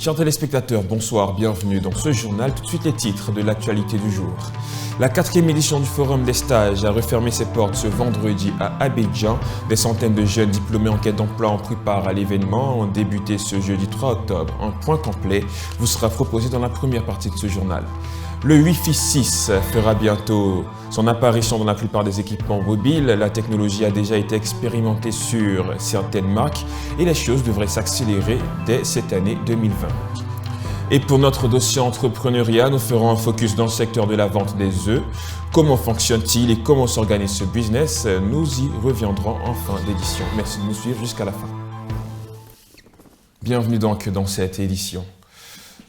Chers téléspectateurs, bonsoir, bienvenue dans ce journal. Tout de suite les titres de l'actualité du jour. La 4e édition du Forum des stages a refermé ses portes ce vendredi à Abidjan. Des centaines de jeunes diplômés en quête d'emploi ont pris part à l'événement, ont débuté ce jeudi 3 octobre. Un point complet vous sera proposé dans la première partie de ce journal. Le Wi-Fi 6 fera bientôt son apparition dans la plupart des équipements mobiles. La technologie a déjà été expérimentée sur certaines marques et les choses devraient s'accélérer dès cette année 2020. Et pour notre dossier entrepreneuriat, nous ferons un focus dans le secteur de la vente des œufs. Comment fonctionne-t-il et comment s'organise ce business? Nous y reviendrons en fin d'édition. Merci de nous suivre jusqu'à la fin. Bienvenue donc dans cette édition.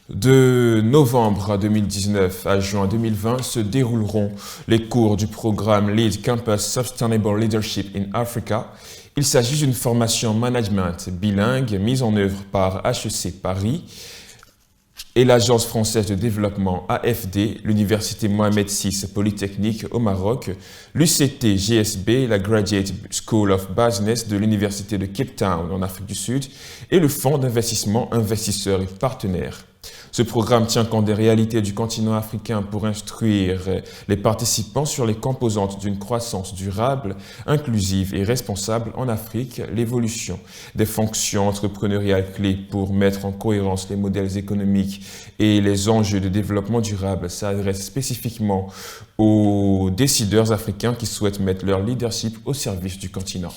De novembre 2019 à juin 2020 se dérouleront les cours du programme Lead Campus Sustainable Leadership in Africa. Il s'agit d'une formation management bilingue mise en œuvre par HEC Paris et l'Agence française de développement AFD, l'Université Mohamed VI Polytechnique au Maroc, l'UCT GSB, la Graduate School of Business de l'Université de Cape Town en Afrique du Sud et le Fonds d'investissement investisseurs et partenaires. Ce programme tient compte des réalités du continent africain pour instruire les participants sur les composantes d'une croissance durable, inclusive et responsable en Afrique, l'évolution des fonctions entrepreneuriales clés pour mettre en cohérence les modèles économiques et les enjeux de développement durable. Ça s'adresse spécifiquement aux décideurs africains qui souhaitent mettre leur leadership au service du continent.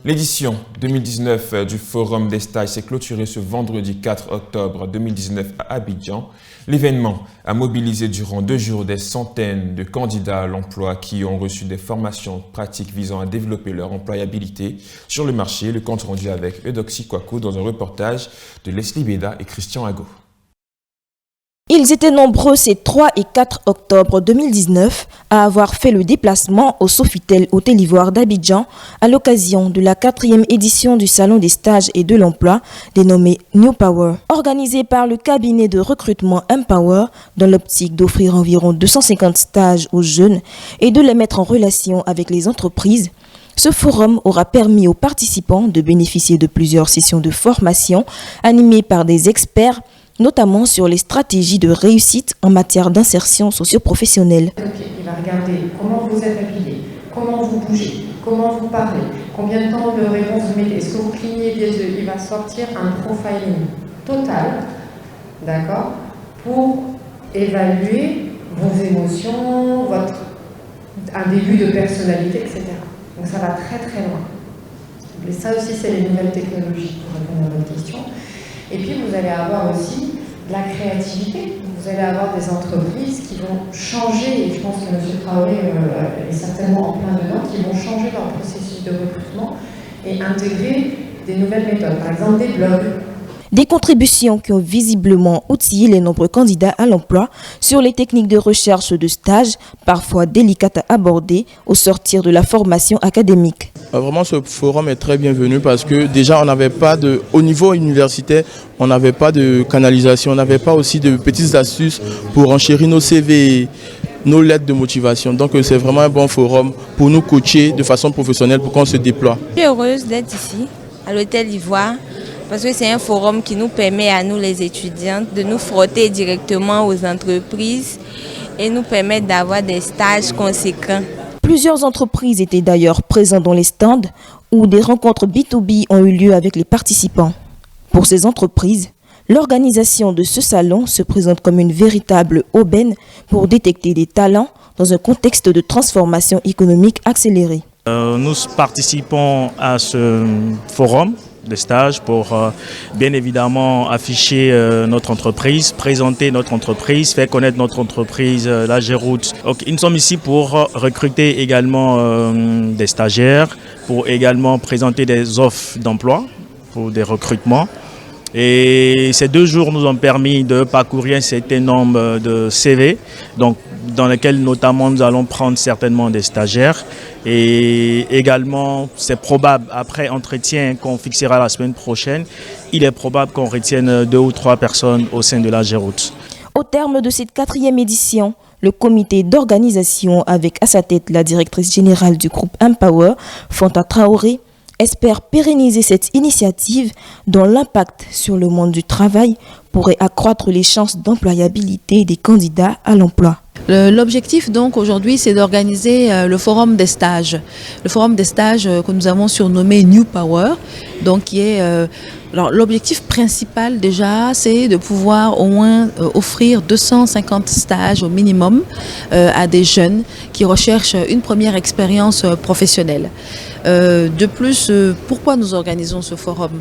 L'édition 2019 du Forum des stages s'est clôturée ce vendredi 4 octobre 2019 à Abidjan. L'événement a mobilisé durant 2 jours des centaines de candidats à l'emploi qui ont reçu des formations pratiques visant à développer leur employabilité sur le marché. Le compte rendu avec Eudoxie Kwaku dans un reportage de Leslie Beda et Christian Hago. Ils étaient nombreux ces 3 et 4 octobre 2019 à avoir fait le déplacement au Sofitel Hôtel Ivoire d'Abidjan à l'occasion de la 4e édition du Salon des stages et de l'emploi dénommé New Power. Organisé par le cabinet de recrutement Empower dans l'optique d'offrir environ 250 stages aux jeunes et de les mettre en relation avec les entreprises, ce forum aura permis aux participants de bénéficier de plusieurs sessions de formation animées par des experts notamment sur les stratégies de réussite en matière d'insertion socio-professionnelle. Il va regarder comment vous êtes habillé, comment vous bougez, comment vous parlez, combien de temps de réponse vous mettez, est-ce que vous clignez des yeux. Il va sortir un profiling total, d'accord, pour évaluer vos émotions, un début de personnalité, etc. Donc ça va très très loin. Et ça aussi, c'est les nouvelles technologies pour répondre à votre question. Et puis vous allez avoir aussi de la créativité. Vous allez avoir des entreprises qui vont changer, et je pense que M. Traoré est certainement en plein dedans, qui vont changer leur processus de recrutement et intégrer des nouvelles méthodes, par exemple des blogs. Des contributions qui ont visiblement outillé les nombreux candidats à l'emploi sur les techniques de recherche de stage, parfois délicates à aborder au sortir de la formation académique. Vraiment, ce forum est très bienvenu parce que déjà, on n'avait pas au niveau universitaire, on n'avait pas de canalisation, on n'avait pas aussi de petites astuces pour enchérir nos CV, nos lettres de motivation. Donc, c'est vraiment un bon forum pour nous coacher de façon professionnelle pour qu'on se déploie. Je suis heureuse d'être ici, à l'Hôtel Ivoire, parce que c'est un forum qui nous permet à nous, les étudiantes, de nous frotter directement aux entreprises et nous permettre d'avoir des stages conséquents. Plusieurs entreprises étaient d'ailleurs présentes dans les stands où des rencontres B2B ont eu lieu avec les participants. Pour ces entreprises, l'organisation de ce salon se présente comme une véritable aubaine pour détecter des talents dans un contexte de transformation économique accélérée. Nous participons à ce forum de stage pour bien évidemment afficher notre entreprise, présenter notre entreprise, faire connaître notre entreprise, la Géroute. Donc, nous sommes ici pour recruter également des stagiaires, pour également présenter des offres d'emploi pour des recrutements. Et ces 2 jours nous ont permis de parcourir un certain nombre de CV, donc, dans lesquels notamment nous allons prendre certainement des stagiaires. Et également, c'est probable, après entretien qu'on fixera la semaine prochaine, il est probable qu'on retienne 2 ou 3 personnes au sein de la Géroute. Au terme de cette 4e édition, le comité d'organisation avec à sa tête la directrice générale du groupe Empower, Fanta Traoré, espère pérenniser cette initiative dont l'impact sur le monde du travail pourrait accroître les chances d'employabilité des candidats à l'emploi. L'objectif donc aujourd'hui c'est d'organiser le forum des stages. Le forum des stages que nous avons surnommé New Power, donc qui est l'objectif principal déjà c'est de pouvoir au moins offrir 250 stages au minimum à des jeunes qui recherchent une première expérience professionnelle. De plus, pourquoi nous organisons ce forum?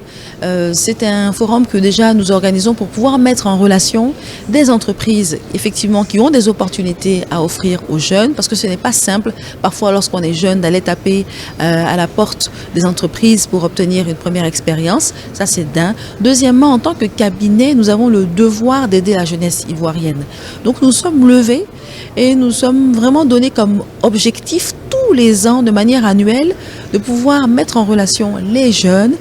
C'est un forum que déjà nous organisons pour pouvoir mettre en relation des entreprises effectivement qui ont des opportunités à offrir aux jeunes, parce que ce n'est pas simple parfois lorsqu'on est jeune d'aller taper à la porte des entreprises pour obtenir une première expérience. Ça c'est d'un. Deuxièmement, en tant que cabinet, nous avons le devoir d'aider la jeunesse ivoirienne. Donc nous sommes levés et nous sommes vraiment donnés comme objectif tous les ans de manière annuelle de pouvoir mettre en relation les jeunes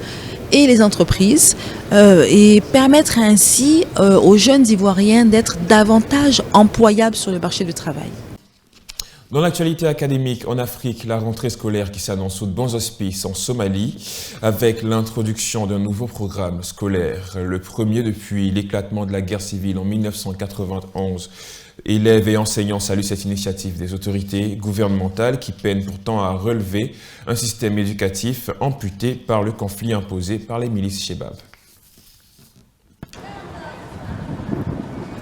et les entreprises et permettre ainsi aux jeunes Ivoiriens d'être davantage employables sur le marché du travail. Dans l'actualité académique en Afrique, la rentrée scolaire qui s'annonce sous de bons auspices en Somalie avec l'introduction d'un nouveau programme scolaire, le premier depuis l'éclatement de la guerre civile en 1991. Élèves et enseignants saluent cette initiative des autorités gouvernementales qui peinent pourtant à relever un système éducatif amputé par le conflit imposé par les milices Chebab.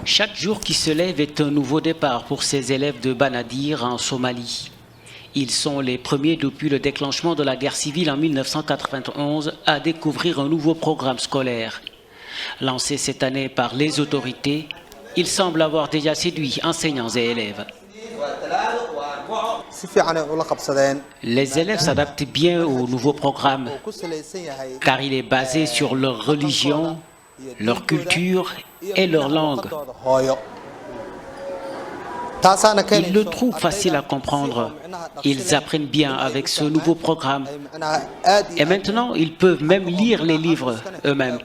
Chaque jour qui se lève est un nouveau départ pour ces élèves de Banadir en Somalie. Ils sont les premiers depuis le déclenchement de la guerre civile en 1991 à découvrir un nouveau programme scolaire. Lancé cette année par les autorités, il semble avoir déjà séduit enseignants et élèves. Les élèves s'adaptent bien au nouveau programme car il est basé sur leur religion, leur culture et leur langue. Ils le trouvent facile à comprendre. Ils apprennent bien avec ce nouveau programme. Et maintenant, ils peuvent même lire les livres eux-mêmes.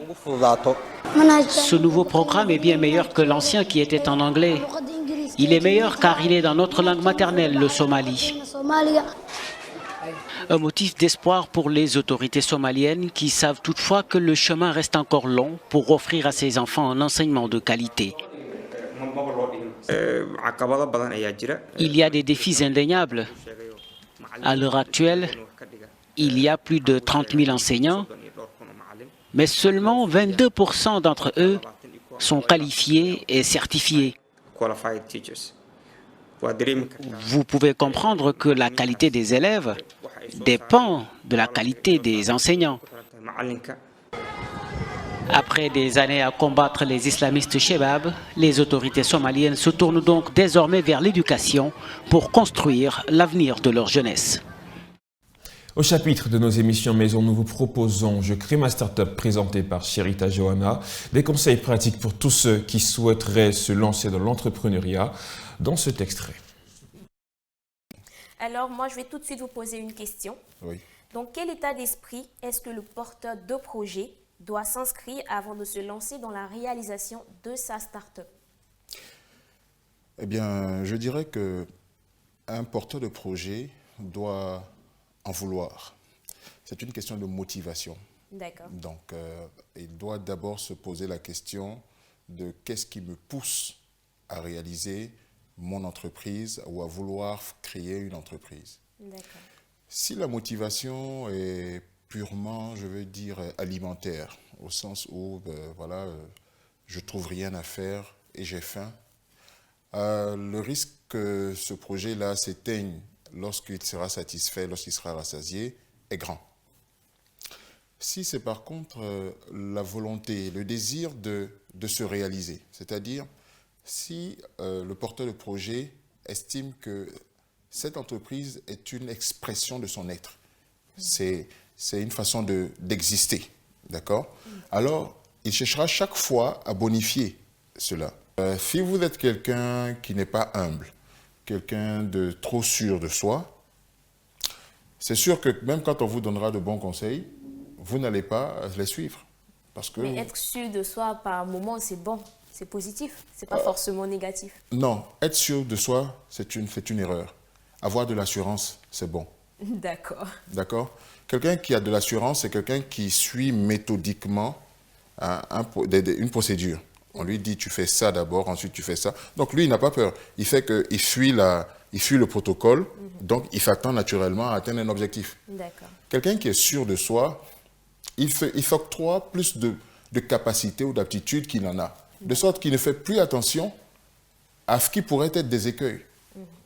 Ce nouveau programme est bien meilleur que l'ancien qui était en anglais. Il est meilleur car il est dans notre langue maternelle, le somali. Un motif d'espoir pour les autorités somaliennes qui savent toutefois que le chemin reste encore long pour offrir à ces enfants un enseignement de qualité. Il y a des défis indéniables. À l'heure actuelle, il y a plus de 30 000 enseignants, mais seulement 22% d'entre eux sont qualifiés et certifiés. Vous pouvez comprendre que la qualité des élèves dépend de la qualité des enseignants. Après des années à combattre les islamistes Chebab, les autorités somaliennes se tournent donc désormais vers l'éducation pour construire l'avenir de leur jeunesse. Au chapitre de nos émissions Maison, nous vous proposons Je crée ma start-up présenté par Sherita Johanna, des conseils pratiques pour tous ceux qui souhaiteraient se lancer dans l'entrepreneuriat dans cet extrait. Alors moi je vais tout de suite vous poser une question. Oui. Dans quel état d'esprit est-ce que le porteur de projet doit s'inscrire avant de se lancer dans la réalisation de sa start-up? Eh bien, je dirais qu'un porteur de projet doit en vouloir. C'est une question de motivation. D'accord. Donc, il doit d'abord se poser la question de qu'est-ce qui me pousse à réaliser mon entreprise ou à vouloir créer une entreprise. D'accord. Si la motivation est purement, je veux dire, alimentaire, au sens où, je trouve rien à faire et j'ai faim, le risque que ce projet-là s'éteigne lorsqu'il sera satisfait, lorsqu'il sera rassasié, est grand. Si c'est par contre la volonté, le désir de se réaliser, c'est-à-dire si le porteur de projet estime que cette entreprise est une expression de son être, c'est une façon d'exister, d'accord? Alors, il cherchera chaque fois à bonifier cela. Si vous êtes quelqu'un qui n'est pas humble, quelqu'un de trop sûr de soi, c'est sûr que même quand on vous donnera de bons conseils, vous n'allez pas les suivre. Parce que Mais être sûr de soi par moment, c'est bon, c'est positif, c'est pas forcément négatif. Non, être sûr de soi, c'est une erreur. Avoir de l'assurance, c'est bon. D'accord. D'accord. Quelqu'un qui a de l'assurance, c'est quelqu'un qui suit méthodiquement une procédure. On lui dit, tu fais ça d'abord, ensuite tu fais ça. Donc lui, il n'a pas peur. Il suit le protocole, donc il s'attend naturellement à atteindre un objectif. D'accord. Quelqu'un qui est sûr de soi, il s'octroie plus de capacité ou d'aptitude qu'il en a. De sorte qu'il ne fait plus attention à ce qui pourrait être des écueils.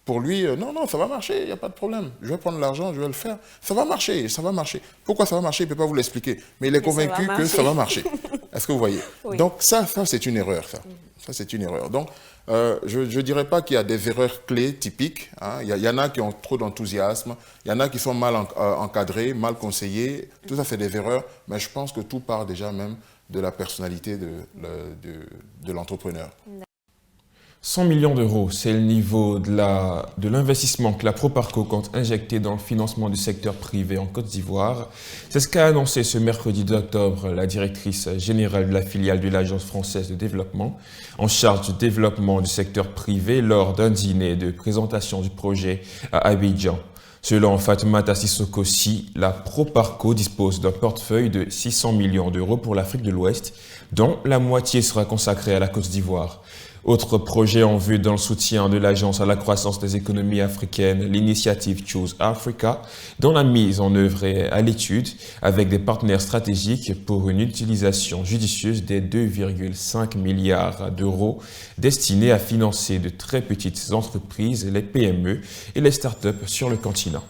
Pour lui, non, ça va marcher, il n'y a pas de problème. Je vais prendre l'argent, je vais le faire. Ça va marcher, ça va marcher. Pourquoi ça va marcher, il ne peut pas vous l'expliquer. Mais il est convaincu que ça va marcher. Est-ce que vous voyez? Oui. Donc ça c'est une erreur. Ça c'est une erreur. Donc, je ne dirais pas qu'il y a des erreurs clés typiques. Hein. Il y en a qui ont trop d'enthousiasme. Il y en a qui sont mal encadrés, mal conseillés. Tout ça, c'est des erreurs. Mais je pense que tout part déjà même de la personnalité de l'entrepreneur. 100 millions d'euros, c'est le niveau de l'investissement que la Proparco compte injecter dans le financement du secteur privé en Côte d'Ivoire. C'est ce qu'a annoncé ce mercredi 2 octobre la directrice générale de la filiale de l'Agence française de développement en charge du développement du secteur privé lors d'un dîner de présentation du projet à Abidjan. Selon Fatoumata Sissoko-Si, la Proparco dispose d'un portefeuille de 600 millions d'euros pour l'Afrique de l'Ouest, dont la moitié sera consacrée à la Côte d'Ivoire. Autre projet en vue dans le soutien de l'Agence à la croissance des économies africaines, l'initiative Choose Africa, dont la mise en œuvre est à l'étude avec des partenaires stratégiques pour une utilisation judicieuse des 2,5 milliards d'euros destinés à financer de très petites entreprises, les PME et les startups sur le continent.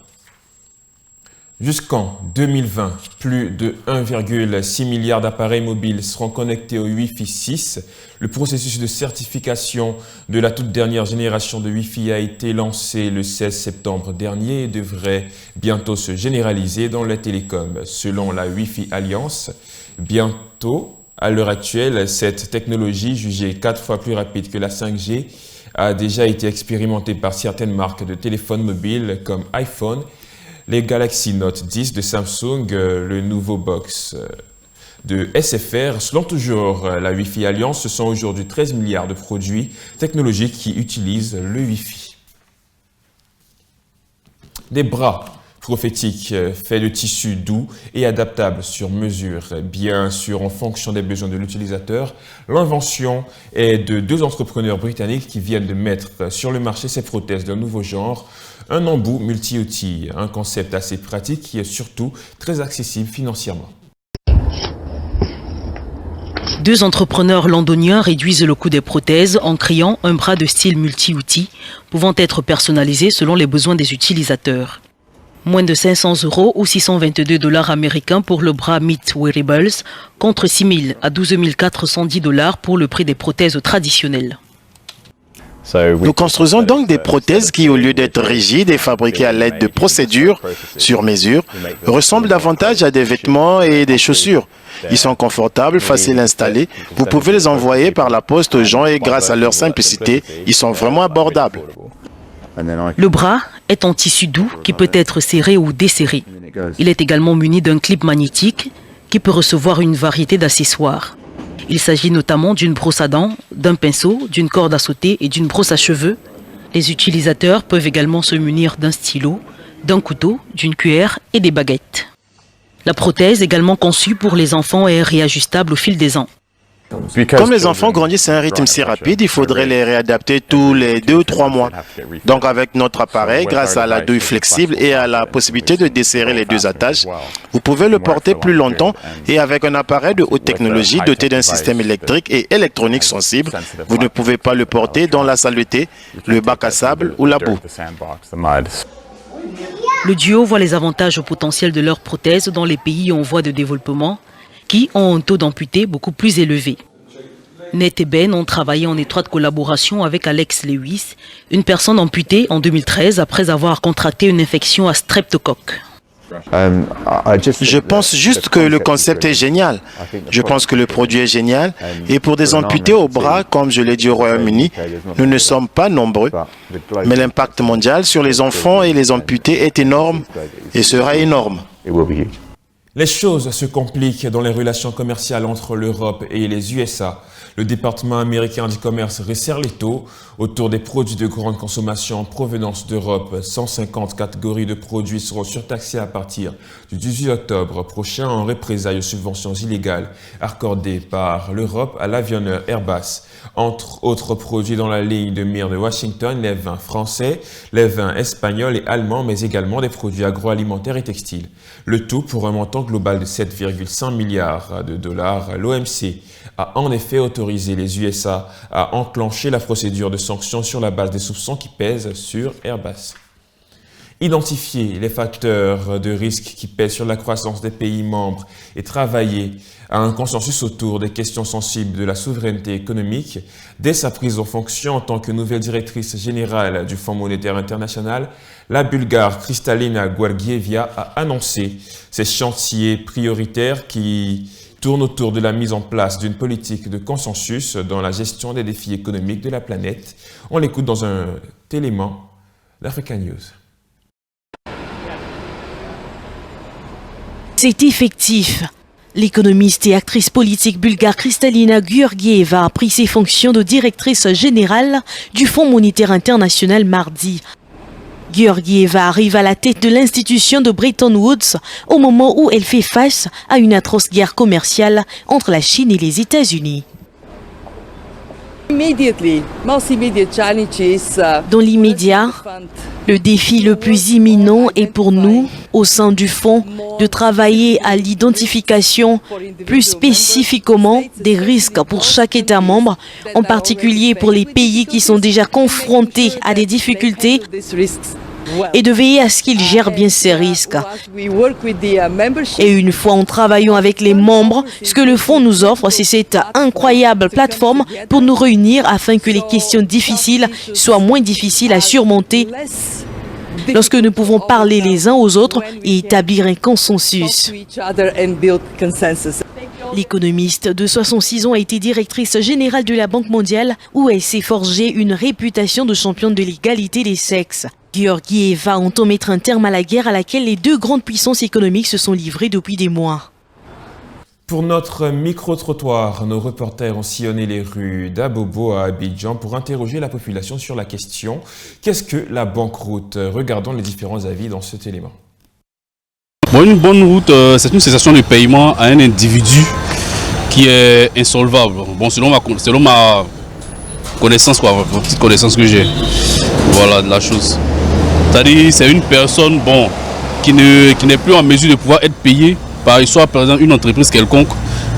Jusqu'en 2020, plus de 1,6 milliard d'appareils mobiles seront connectés au Wi-Fi 6. Le processus de certification de la toute dernière génération de Wi-Fi a été lancé le 16 septembre dernier et devrait bientôt se généraliser dans les télécoms. Selon la Wi-Fi Alliance, bientôt, à l'heure actuelle, cette technologie, jugée 4 fois plus rapide que la 5G, a déjà été expérimentée par certaines marques de téléphones mobiles comme iPhone, les Galaxy Note 10 de Samsung, le nouveau box de SFR. Selon toujours la Wi-Fi Alliance, ce sont aujourd'hui 13 milliards de produits technologiques qui utilisent le Wi-Fi. Des bras prophétiques faits de tissu doux et adaptables sur mesure, bien sûr en fonction des besoins de l'utilisateur. L'invention est de 2 entrepreneurs britanniques qui viennent de mettre sur le marché ces prothèses d'un nouveau genre, un embout multi-outils, un concept assez pratique qui est surtout très accessible financièrement. 2 entrepreneurs londoniens réduisent le coût des prothèses en créant un bras de style multi-outils, pouvant être personnalisé selon les besoins des utilisateurs. Moins de 500 € ou 622 $ américains pour le bras Meet Wearables, contre 6 000 à 12 410 $ pour le prix des prothèses traditionnelles. Nous construisons donc des prothèses qui, au lieu d'être rigides et fabriquées à l'aide de procédures sur mesure, ressemblent davantage à des vêtements et des chaussures. Ils sont confortables, faciles à installer. Vous pouvez les envoyer par la poste aux gens et grâce à leur simplicité, ils sont vraiment abordables. Le bras est en tissu doux qui peut être serré ou desserré. Il est également muni d'un clip magnétique qui peut recevoir une variété d'accessoires. Il s'agit notamment d'une brosse à dents, d'un pinceau, d'une corde à sauter et d'une brosse à cheveux. Les utilisateurs peuvent également se munir d'un stylo, d'un couteau, d'une cuillère et des baguettes. La prothèse, également conçue pour les enfants, est réajustable au fil des ans. Comme les enfants grandissent à un rythme si rapide, il faudrait les réadapter tous les 2 ou 3 mois. Donc avec notre appareil, grâce à la douille flexible et à la possibilité de desserrer les 2 attaches, vous pouvez le porter plus longtemps et avec un appareil de haute technologie doté d'un système électrique et électronique sensible, vous ne pouvez pas le porter dans la saleté, le bac à sable ou la boue. Le duo voit les avantages potentiels de leurs prothèses dans les pays en voie de développement, qui ont un taux d'amputés beaucoup plus élevé. Net et Ben ont travaillé en étroite collaboration avec Alex Lewis, une personne amputée en 2013 après avoir contracté une infection à streptocoque. Je pense juste que le concept est génial. Je pense que le produit est génial. Et pour des amputés au bras, comme je l'ai dit au Royaume-Uni, nous ne sommes pas nombreux. Mais l'impact mondial sur les enfants et les amputés est énorme et sera énorme. Les choses se compliquent dans les relations commerciales entre l'Europe et les USA. Le département américain du commerce resserre les taux autour des produits de grande consommation en provenance d'Europe. 150 catégories de produits seront surtaxées à partir du 18 octobre prochain en représailles aux subventions illégales accordées par l'Europe à l'avionneur Airbus. Entre autres produits dans la ligne de mire de Washington, les vins français, les vins espagnols et allemands, mais également des produits agroalimentaires et textiles. Le tout pour un montant global de 7,5 milliards de dollars. L'OMC a en effet autorisé les USA à enclencher la procédure de sanctions sur la base des soupçons qui pèsent sur Airbus. Identifier les facteurs de risque qui pèsent sur la croissance des pays membres et travailler à un consensus autour des questions sensibles de la souveraineté économique. Dès sa prise en fonction en tant que nouvelle directrice générale du Fonds monétaire international, la Bulgare Kristalina Georgieva a annoncé ces chantiers prioritaires qui tournent autour de la mise en place d'une politique de consensus dans la gestion des défis économiques de la planète. On l'écoute dans un élément d'Africa News. C'est effectif. L'économiste et actrice politique bulgare Kristalina Georgieva a pris ses fonctions de directrice générale du Fonds monétaire international mardi. Georgieva arrive à la tête de l'institution de Bretton Woods au moment où elle fait face à une atroce guerre commerciale entre la Chine et les États-Unis. Dans l'immédiat, le défi le plus imminent est pour nous, au sein du Fonds, de travailler à l'identification plus spécifiquement des risques pour chaque État membre, en particulier pour les pays qui sont déjà confrontés à des difficultés, et de veiller à ce qu'ils gèrent bien ces risques. Et une fois en travaillant avec les membres, ce que le Fonds nous offre, c'est cette incroyable plateforme pour nous réunir afin que les questions difficiles soient moins difficiles à surmonter lorsque nous pouvons parler les uns aux autres et établir un consensus. L'économiste de 66 ans a été directrice générale de la Banque mondiale où elle s'est forgée une réputation de championne de l'égalité des sexes. Georgieva entend mettre un terme à la guerre à laquelle les deux grandes puissances économiques se sont livrées depuis des mois. Pour notre micro-trottoir, nos reporters ont sillonné les rues d'Abobo à Abidjan pour interroger la population sur la question « Qu'est-ce que la banqueroute ?» Regardons les différents avis dans cet élément. Bon, une bonne route, c'est une cessation de paiement à un individu qui est insolvable. Bon, selon ma connaissance, quoi, la petite connaissance que j'ai, voilà, de la chose. C'est-à-dire, c'est une personne, bon, qui n'est plus en mesure de pouvoir être payée par exemple une entreprise quelconque.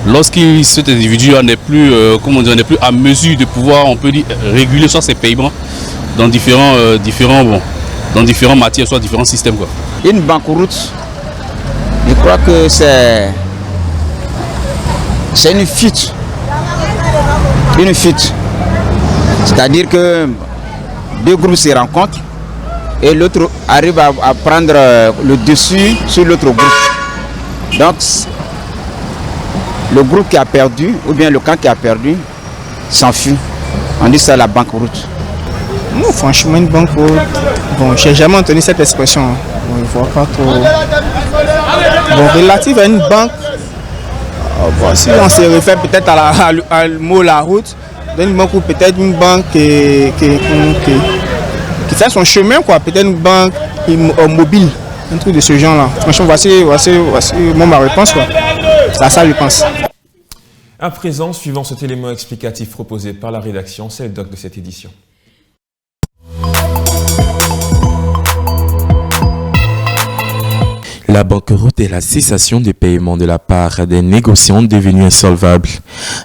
Lorsque cet individu n'est plus, n'est plus à mesure de pouvoir, on peut dire, réguler soit ses paiements dans différentes matières, soit différents systèmes, quoi. Une banqueroute, je crois que c'est une fuite. Une fuite. C'est-à-dire que deux groupes se rencontrent et l'autre arrive à prendre le dessus sur l'autre groupe. Donc, le groupe qui a perdu, ou bien le camp qui a perdu, s'enfuit. On dit ça la banqueroute. Non, franchement, une banqueroute, bon, je n'ai jamais entendu cette expression. Bon, je vois pas trop. Bon, relative à une banque, bon, si on se réfère peut-être à le mot la route, une banque ou peut-être une banque qui fait son chemin, quoi, peut-être une banque mobile, un truc de ce genre-là. Franchement, voici ma réponse, quoi. C'est à ça, je pense. À présent, suivant cet élément explicatif proposé par la rédaction, c'est le doc de cette édition. La banqueroute est la cessation des paiements de la part des négociants devenus insolvables.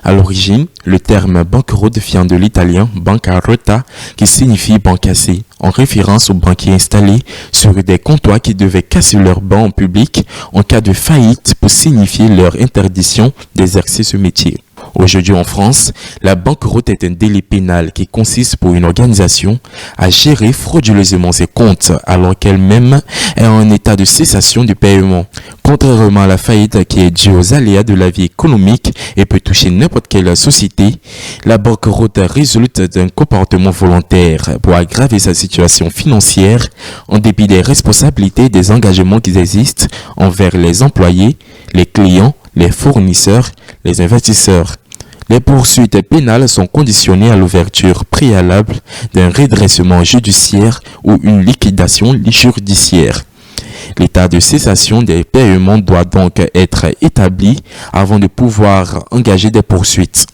À l'origine, le terme banqueroute vient de l'italien bancarotta qui signifie banc cassé, en référence aux banquiers installés sur des comptoirs qui devaient casser leurs bancs en public en cas de faillite pour signifier leur interdiction d'exercer ce métier. Aujourd'hui en France, la banqueroute est un délit pénal qui consiste pour une organisation à gérer frauduleusement ses comptes alors qu'elle-même est en état de cessation du paiement. Contrairement à la faillite qui est due aux aléas de la vie économique et peut toucher n'importe quelle société, la banqueroute résulte d'un comportement volontaire pour aggraver sa situation financière en dépit des responsabilités et des engagements qui existent envers les employés les clients, les fournisseurs, les investisseurs. Les poursuites pénales sont conditionnées à l'ouverture préalable d'un redressement judiciaire ou une liquidation judiciaire. L'état de cessation des paiements doit donc être établi avant de pouvoir engager des poursuites.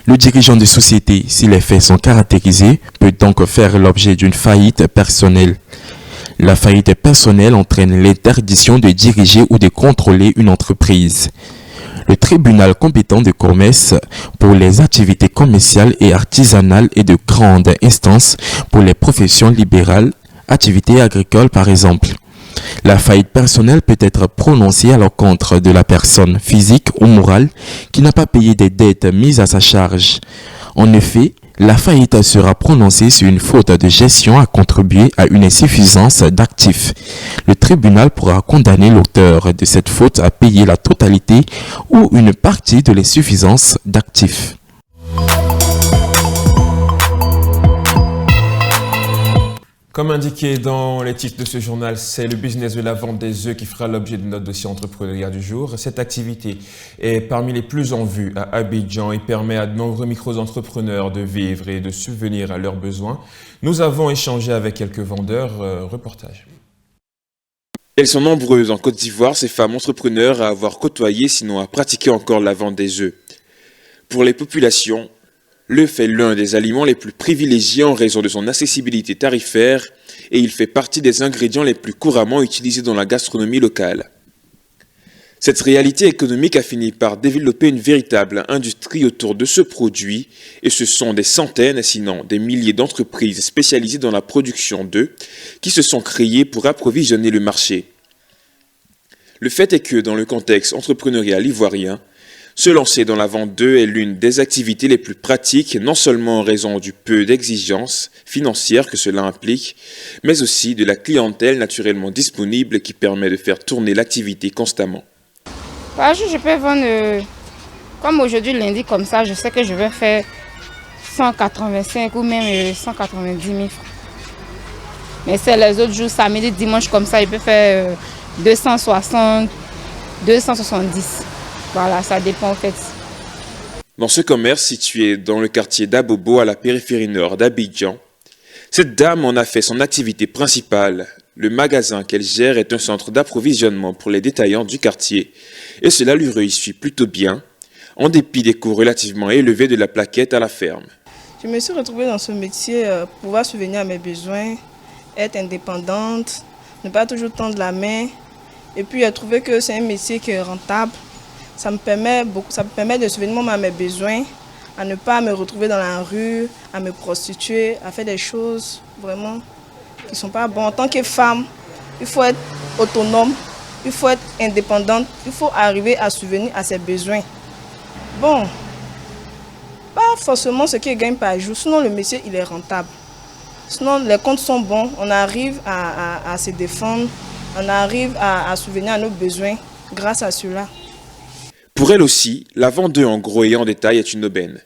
Le dirigeant de société, si les faits sont caractérisés, peut donc faire l'objet d'une faillite personnelle. La faillite personnelle entraîne l'interdiction de diriger ou de contrôler une entreprise. Le tribunal compétent de commerce pour les activités commerciales et artisanales et de grande instance pour les professions libérales, activités agricoles par exemple. La faillite personnelle peut être prononcée à l'encontre de la personne physique ou morale qui n'a pas payé des dettes mises à sa charge. En effet, la faillite sera prononcée sur une faute de gestion à contribuer à une insuffisance d'actifs. Le tribunal pourra condamner l'auteur de cette faute à payer la totalité ou une partie de l'insuffisance d'actifs. Comme indiqué dans les titres de ce journal, c'est le business de la vente des œufs qui fera l'objet de notre dossier entrepreneuriat du jour. Cette activité est parmi les plus en vue à Abidjan et permet à de nombreux micro-entrepreneurs de vivre et de subvenir à leurs besoins. Nous avons échangé avec quelques vendeurs. Reportage. Elles sont nombreuses en Côte d'Ivoire, ces femmes entrepreneurs à avoir côtoyé, sinon à pratiquer encore la vente des œufs. Pour les populations, l'œuf est l'un des aliments les plus privilégiés en raison de son accessibilité tarifaire et il fait partie des ingrédients les plus couramment utilisés dans la gastronomie locale. Cette réalité économique a fini par développer une véritable industrie autour de ce produit et ce sont des centaines, sinon des milliers d'entreprises spécialisées dans la production d'œufs qui se sont créées pour approvisionner le marché. Le fait est que dans le contexte entrepreneurial ivoirien, se lancer dans la vente d'œufs est l'une des activités les plus pratiques, non seulement en raison du peu d'exigences financières que cela implique, mais aussi de la clientèle naturellement disponible qui permet de faire tourner l'activité constamment. Par jour, je peux vendre, comme aujourd'hui lundi comme ça, je sais que je vais faire 185 ou même 190 000 francs. Mais c'est les autres jours, samedi, dimanche comme ça, je peux faire 260, 270. Voilà, ça dépend en fait. Dans ce commerce situé dans le quartier d'Abobo à la périphérie nord d'Abidjan, cette dame en a fait son activité principale. Le magasin qu'elle gère est un centre d'approvisionnement pour les détaillants du quartier et cela lui réussit plutôt bien, en dépit des coûts relativement élevés de la plaquette à la ferme. Je me suis retrouvée dans ce métier pour pouvoir subvenir à mes besoins, être indépendante, ne pas toujours tendre la main et puis trouver que c'est un métier qui est rentable. Ça me permet de subvenir à mes besoins, à ne pas me retrouver dans la rue, à me prostituer, à faire des choses vraiment qui ne sont pas bonnes. En tant que femme, il faut être autonome, il faut être indépendante, il faut arriver à subvenir à ses besoins. Bon, pas forcément ce qui gagne par jour, sinon le métier il est rentable. Sinon les comptes sont bons, on arrive à se défendre, on arrive à subvenir à nos besoins grâce à cela. Pour elle aussi, la vente d'œufs en gros et en détail est une aubaine.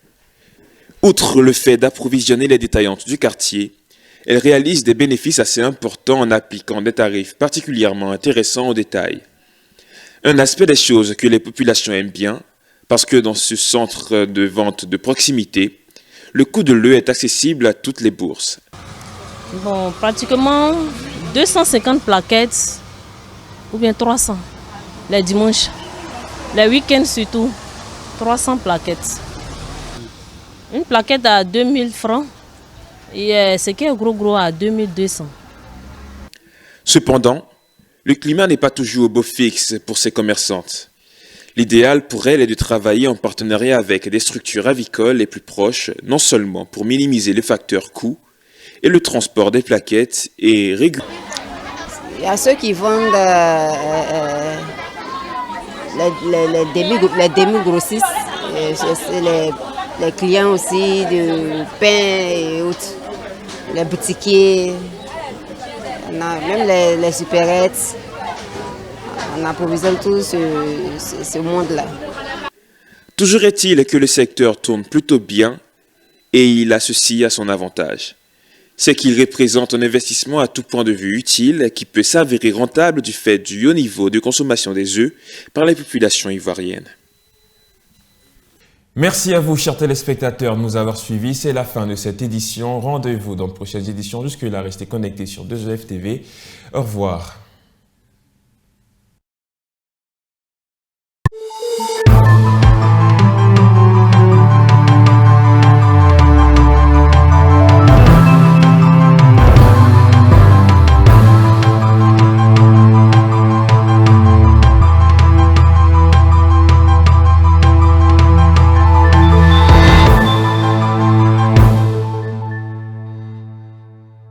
Outre le fait d'approvisionner les détaillantes du quartier, elle réalise des bénéfices assez importants en appliquant des tarifs particulièrement intéressants au détail. Un aspect des choses que les populations aiment bien, parce que dans ce centre de vente de proximité, le coût de l'œuf est accessible à toutes les bourses. Bon, pratiquement 250 plaquettes ou bien 300 les dimanches. Les week-ends surtout, 300 plaquettes. Une plaquette à 2000 francs et ce qui est gros à 2200. Cependant, le climat n'est pas toujours au beau fixe pour ces commerçantes. L'idéal pour elles est de travailler en partenariat avec des structures avicoles les plus proches, non seulement pour minimiser le facteur coût et le transport des plaquettes et réguler. Il y a ceux qui vendent les demi-grossistes, les clients aussi de pain et autres, les boutiquiers, on a même les supérettes, on approvisionne tout ce monde-là. Toujours est-il que le secteur tourne plutôt bien et il a ceci à son avantage. C'est qu'il représente un investissement à tout point de vue utile qui peut s'avérer rentable du fait du haut niveau de consommation des œufs par les populations ivoiriennes. Merci à vous, chers téléspectateurs, de nous avoir suivis. C'est la fin de cette édition. Rendez-vous dans de prochaines éditions. Jusque-là, restez connectés sur 2EF TV. Au revoir.